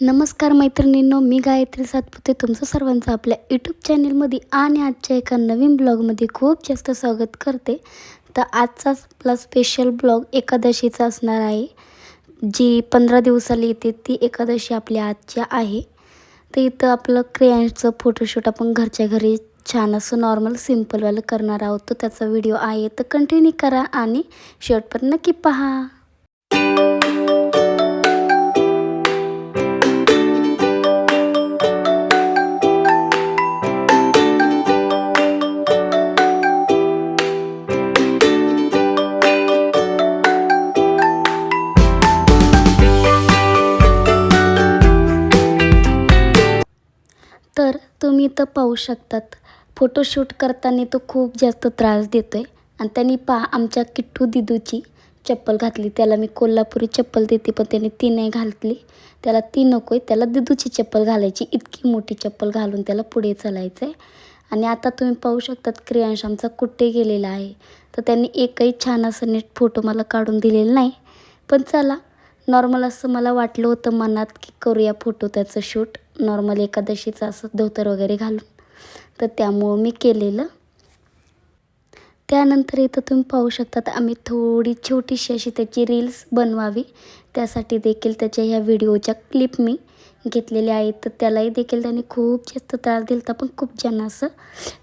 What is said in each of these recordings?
नमस्कार मैत्रिणींनो, मी गायत्री सातपुते तुमचं सर्वांचं आपल्या यूट्यूब चॅनलमध्ये आणि आजच्या एका नवीन ब्लॉगमध्ये खूप जास्त स्वागत करते. तर आजचा आपला स्पेशल ब्लॉग एकादशीचा असणार आहे, जी 15 दिवसाला येते. ती एकादशी आपल्या आजच्या आहे. तर इथं आपलं क्रेयॉन्सचं फोटोशूट आपण घरच्या घरी छान असं नॉर्मल सिम्पलवालं करणार आहोत. तो त्याचा व्हिडिओ आहे, तर कंटिन्यू करा आणि शेवटपर्यंत नक्की पहा. तर तुम्ही इथं पाहू शकतात, फोटोशूट करताना तो खूप जास्त त्रास देतो आहे. आणि त्यांनी पहा आमच्या किट्टू दिदूची चप्पल घातली. त्याला मी कोल्हापुरी चप्पल देते, पण त्याने ती नाही घातली. त्याला ती नको आहे, त्याला दिदूची चप्पल घालायची. इतकी मोठी चप्पल घालून त्याला पुढे चालायचं आहे. आणि आता तुम्ही पाहू शकतात क्रियांश आमचा कुठे गेलेला आहे. तर त्यांनी एकही छान असं नीट फोटो मला काढून दिलेला नाही. पण चला, नॉर्मल असं मला वाटलं होतं मनात की करूया फोटो त्याचं शूट नॉर्मल एकादशीचं असं धोतर वगैरे घालून. तर त्यामुळं मी केलेलं. त्यानंतर इथं तुम्ही पाहू शकतात आम्ही थोडी छोटीशी अशी त्याची रील्स बनवावी, त्यासाठी देखील त्याच्या ह्या व्हिडिओच्या क्लिप मी घेतलेल्या आहेत. तर त्यालाही देखील त्याने खूप जास्त त्रास दिला होता, पण खूप छान असं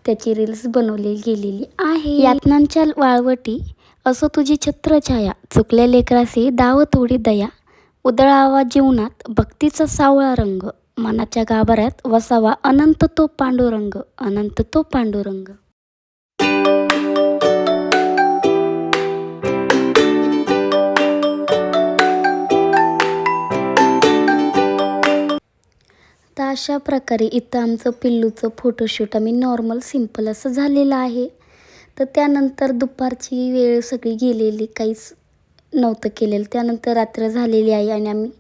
त्याची रील्स बनवली गेलेली आहे. यातनांच्या वाळवटी असो तुझी छत्रछाया, चुकल्या लेकरासी दाव थोडी दया, उधळावा जीवनात भक्तीचा सावळा रंग, मनाच्या गाभाऱ्यात वसावा अनंत तो पांडुरंग, अनंत तो पांडुरंग. तर अशा प्रकारे इथं आमचं पिल्लूचं फोटोशूट आम्ही नॉर्मल सिम्पल असं झालेलं आहे. तर त्यानंतर दुपारची वेळ सगळी गेलेली, काहीच नव्हतं केलेलं. त्यानंतर रात्र झालेली आहे आणि आम्ही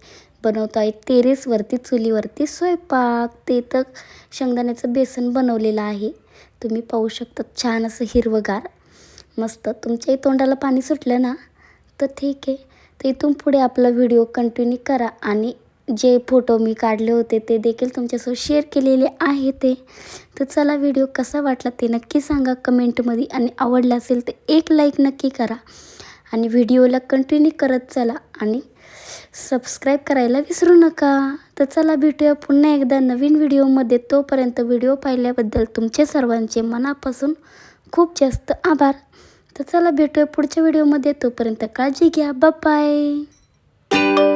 बनवतो आहे टेरेसवरती चुलीवरती स्वयंपाक. ते तर शेंगदाण्याचं बेसन बनवलेलं आहे. तुम्ही पाहू शकता, छान असं हिरवंगार मस्त. तुमच्याही तोंडाला पाणी सुटलं ना, तर ठीक आहे. तर इथून पुढे आपला व्हिडिओ कंटिन्यू करा आणि जे फोटो मी काढले होते ते देखील तुमच्यासोबत शेअर केलेले आहे ते. तर चला, व्हिडिओ कसा वाटला ते नक्की सांगा कमेंटमध्ये, आणि आवडला असेल तर एक लाईक नक्की करा आणि व्हिडिओला कंटिन्यू करत चला आणि सबस्क्राईब करायला विसरू नका. तर चला, भेटूया पुन्हा एकदा नवीन व्हिडिओमध्ये. तोपर्यंत व्हिडिओ पाहिल्याबद्दल तुमचे सर्वांचे मनापासून खूप जास्त आभार. तर चला, भेटूया पुढच्या व्हिडिओमध्ये. तोपर्यंत काळजी घ्या. Bye bye.